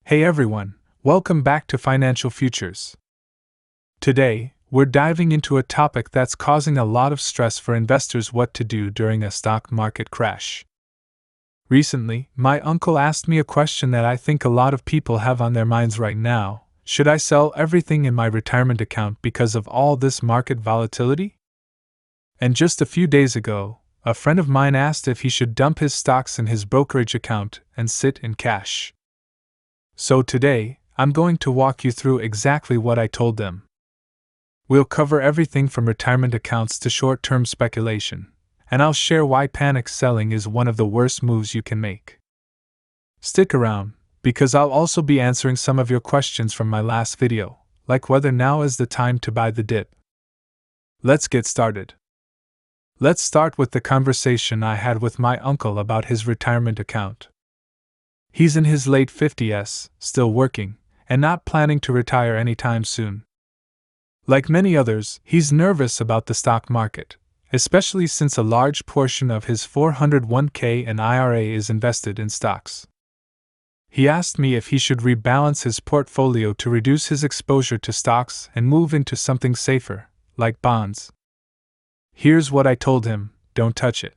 Hey everyone, welcome back to Financial Futures. Today, we're diving into a topic that's causing a lot of stress for investors: what to do during a stock market crash. Recently, my uncle asked me a question that I think a lot of people have on their minds right now: should I sell everything in my retirement account because of all this market volatility? And just a few days ago, a friend of mine asked if he should dump his stocks in his brokerage account and sit in cash. So today, I'm going to walk you through exactly what I told them. We'll cover everything from retirement accounts to short-term speculation, and I'll share why panic selling is one of the worst moves you can make. Stick around, because I'll also be answering some of your questions from my last video, like whether now is the time to buy the dip. Let's get started. Let's start with the conversation I had with my uncle about his retirement account. He's in his late 50s, still working, and not planning to retire anytime soon. Like many others, he's nervous about the stock market, especially since a large portion of his 401k and IRA is invested in stocks. He asked me if he should rebalance his portfolio to reduce his exposure to stocks and move into something safer, like bonds. Here's what I told him: don't touch it.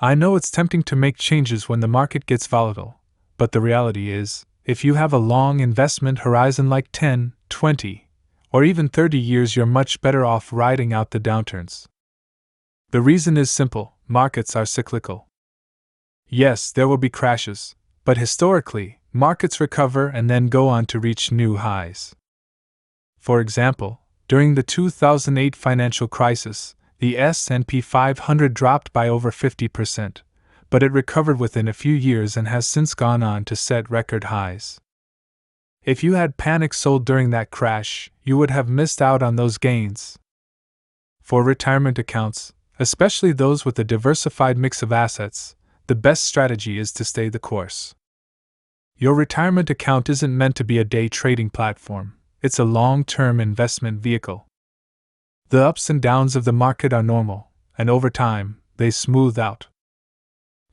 I know it's tempting to make changes when the market gets volatile, but the reality is, if you have a long investment horizon like 10, 20, or even 30 years, you're much better off riding out the downturns. The reason is simple: markets are cyclical. Yes, there will be crashes, but historically, markets recover and then go on to reach new highs. For example, during the 2008 financial crisis, the S&P 500 dropped by over 50%, but it recovered within a few years and has since gone on to set record highs. If you had panic sold during that crash, you would have missed out on those gains. For retirement accounts, especially those with a diversified mix of assets, the best strategy is to stay the course. Your retirement account isn't meant to be a day trading platform, it's a long-term investment vehicle. The ups and downs of the market are normal, and over time, they smooth out.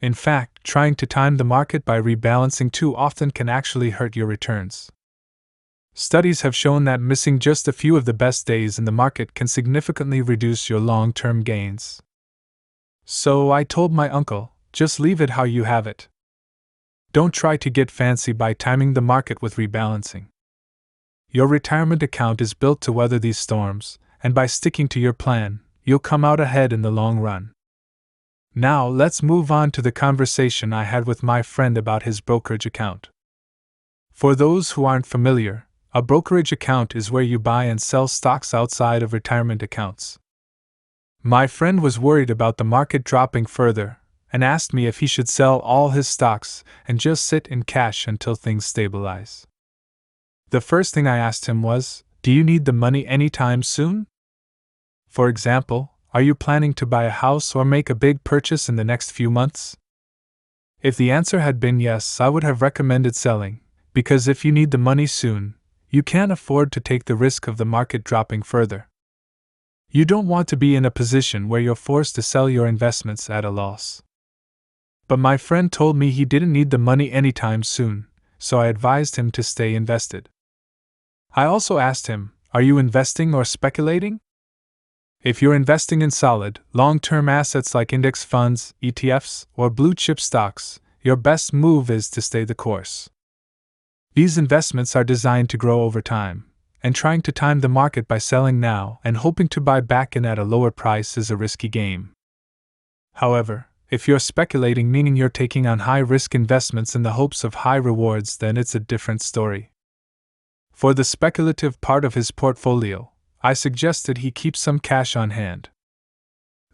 In fact, trying to time the market by rebalancing too often can actually hurt your returns. Studies have shown that missing just a few of the best days in the market can significantly reduce your long-term gains. So I told my uncle, just leave it how you have it. Don't try to get fancy by timing the market with rebalancing. Your retirement account is built to weather these storms, and by sticking to your plan, you'll come out ahead in the long run. Now let's move on to the conversation I had with my friend about his brokerage account. For those who aren't familiar, a brokerage account is where you buy and sell stocks outside of retirement accounts. My friend was worried about the market dropping further and asked me if he should sell all his stocks and just sit in cash until things stabilize. The first thing I asked him was, do you need the money anytime soon? For example, are you planning to buy a house or make a big purchase in the next few months? If the answer had been yes, I would have recommended selling, because if you need the money soon, you can't afford to take the risk of the market dropping further. You don't want to be in a position where you're forced to sell your investments at a loss. But my friend told me he didn't need the money anytime soon, so I advised him to stay invested. I also asked him, are you investing or speculating? If you're investing in solid, long-term assets like index funds, ETFs, or blue-chip stocks, your best move is to stay the course. These investments are designed to grow over time, and trying to time the market by selling now and hoping to buy back in at a lower price is a risky game. However, if you're speculating, meaning you're taking on high-risk investments in the hopes of high rewards, then it's a different story. For the speculative part of his portfolio, I suggested he keep some cash on hand.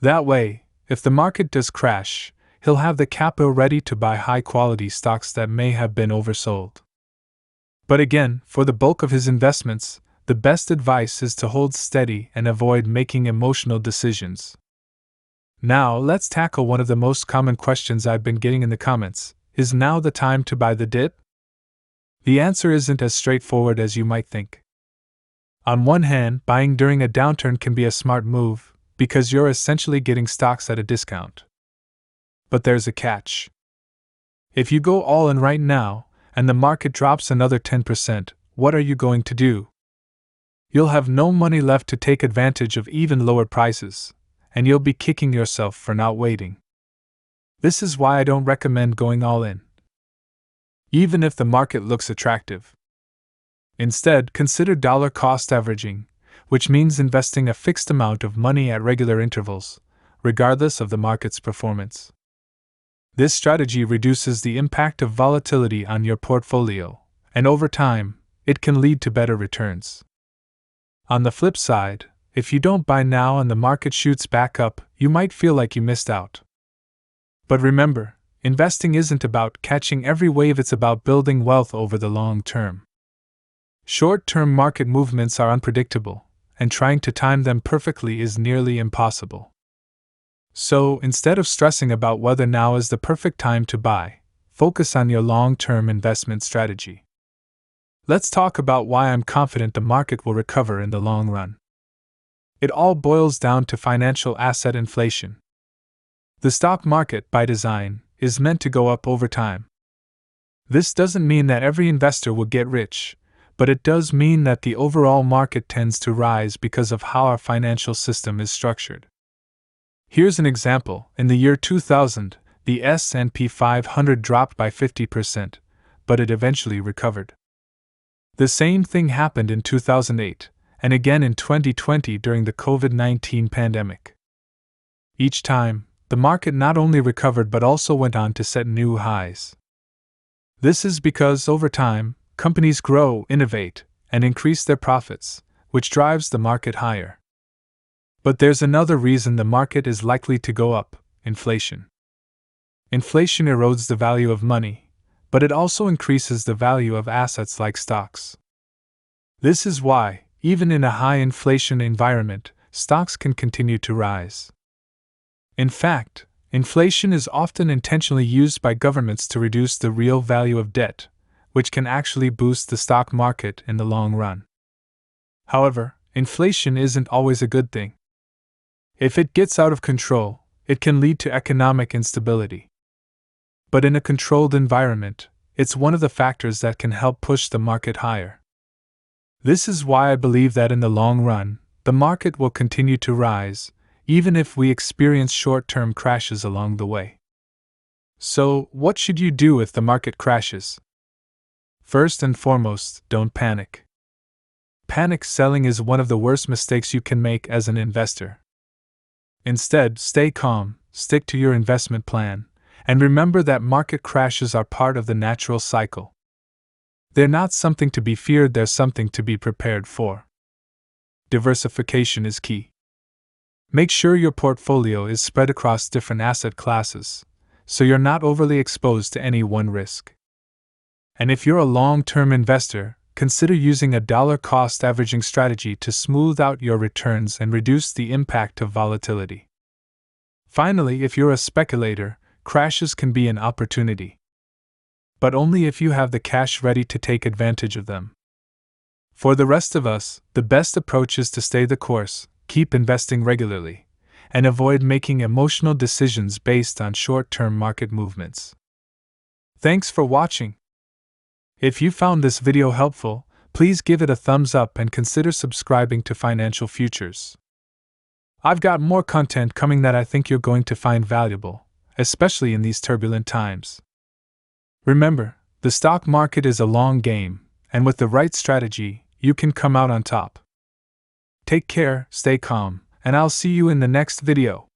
That way, if the market does crash, he'll have the capital ready to buy high-quality stocks that may have been oversold. But again, for the bulk of his investments, the best advice is to hold steady and avoid making emotional decisions. Now let's tackle one of the most common questions I've been getting in the comments: is now the time to buy the dip? The answer isn't as straightforward as you might think. On one hand, buying during a downturn can be a smart move, because you're essentially getting stocks at a discount. But there's a catch. If you go all in right now, and the market drops another 10%, what are you going to do? You'll have no money left to take advantage of even lower prices, and you'll be kicking yourself for not waiting. This is why I don't recommend going all in, even if the market looks attractive. Instead, consider dollar cost averaging, which means investing a fixed amount of money at regular intervals, regardless of the market's performance. This strategy reduces the impact of volatility on your portfolio, and over time, it can lead to better returns. On the flip side, if you don't buy now and the market shoots back up, you might feel like you missed out. But remember, investing isn't about catching every wave, it's about building wealth over the long term. Short-term market movements are unpredictable, and trying to time them perfectly is nearly impossible. So, instead of stressing about whether now is the perfect time to buy, focus on your long-term investment strategy. Let's talk about why I'm confident the market will recover in the long run. It all boils down to financial asset inflation. The stock market, by design, is meant to go up over time. This doesn't mean that every investor will get rich, but it does mean that the overall market tends to rise because of how our financial system is structured. Here's an example. In the year 2000, the S&P 500 dropped by 50%, but it eventually recovered. The same thing happened in 2008, and again in 2020 during the COVID-19 pandemic. Each time, the market not only recovered but also went on to set new highs. This is because, over time, companies grow, innovate, and increase their profits, which drives the market higher. But there's another reason the market is likely to go up: inflation. Inflation erodes the value of money, but it also increases the value of assets like stocks. This is why, even in a high inflation environment, stocks can continue to rise. In fact, inflation is often intentionally used by governments to reduce the real value of debt, which can actually boost the stock market in the long run. However, inflation isn't always a good thing. If it gets out of control, it can lead to economic instability. But in a controlled environment, it's one of the factors that can help push the market higher. This is why I believe that in the long run, the market will continue to rise, even if we experience short-term crashes along the way. So, what should you do if the market crashes? First and foremost, don't panic. Panic selling is one of the worst mistakes you can make as an investor. Instead, stay calm, stick to your investment plan, and remember that market crashes are part of the natural cycle. They're not something to be feared, they're something to be prepared for. Diversification is key. Make sure your portfolio is spread across different asset classes, so you're not overly exposed to any one risk. And if you're a long-term investor, consider using a dollar-cost averaging strategy to smooth out your returns and reduce the impact of volatility. Finally, if you're a speculator, crashes can be an opportunity. But only if you have the cash ready to take advantage of them. For the rest of us, the best approach is to stay the course, keep investing regularly, and avoid making emotional decisions based on short-term market movements. Thanks for watching. If you found this video helpful, please give it a thumbs up and consider subscribing to Financial Futures. I've got more content coming that I think you're going to find valuable, especially in these turbulent times. Remember, the stock market is a long game, and with the right strategy, you can come out on top. Take care, stay calm, and I'll see you in the next video.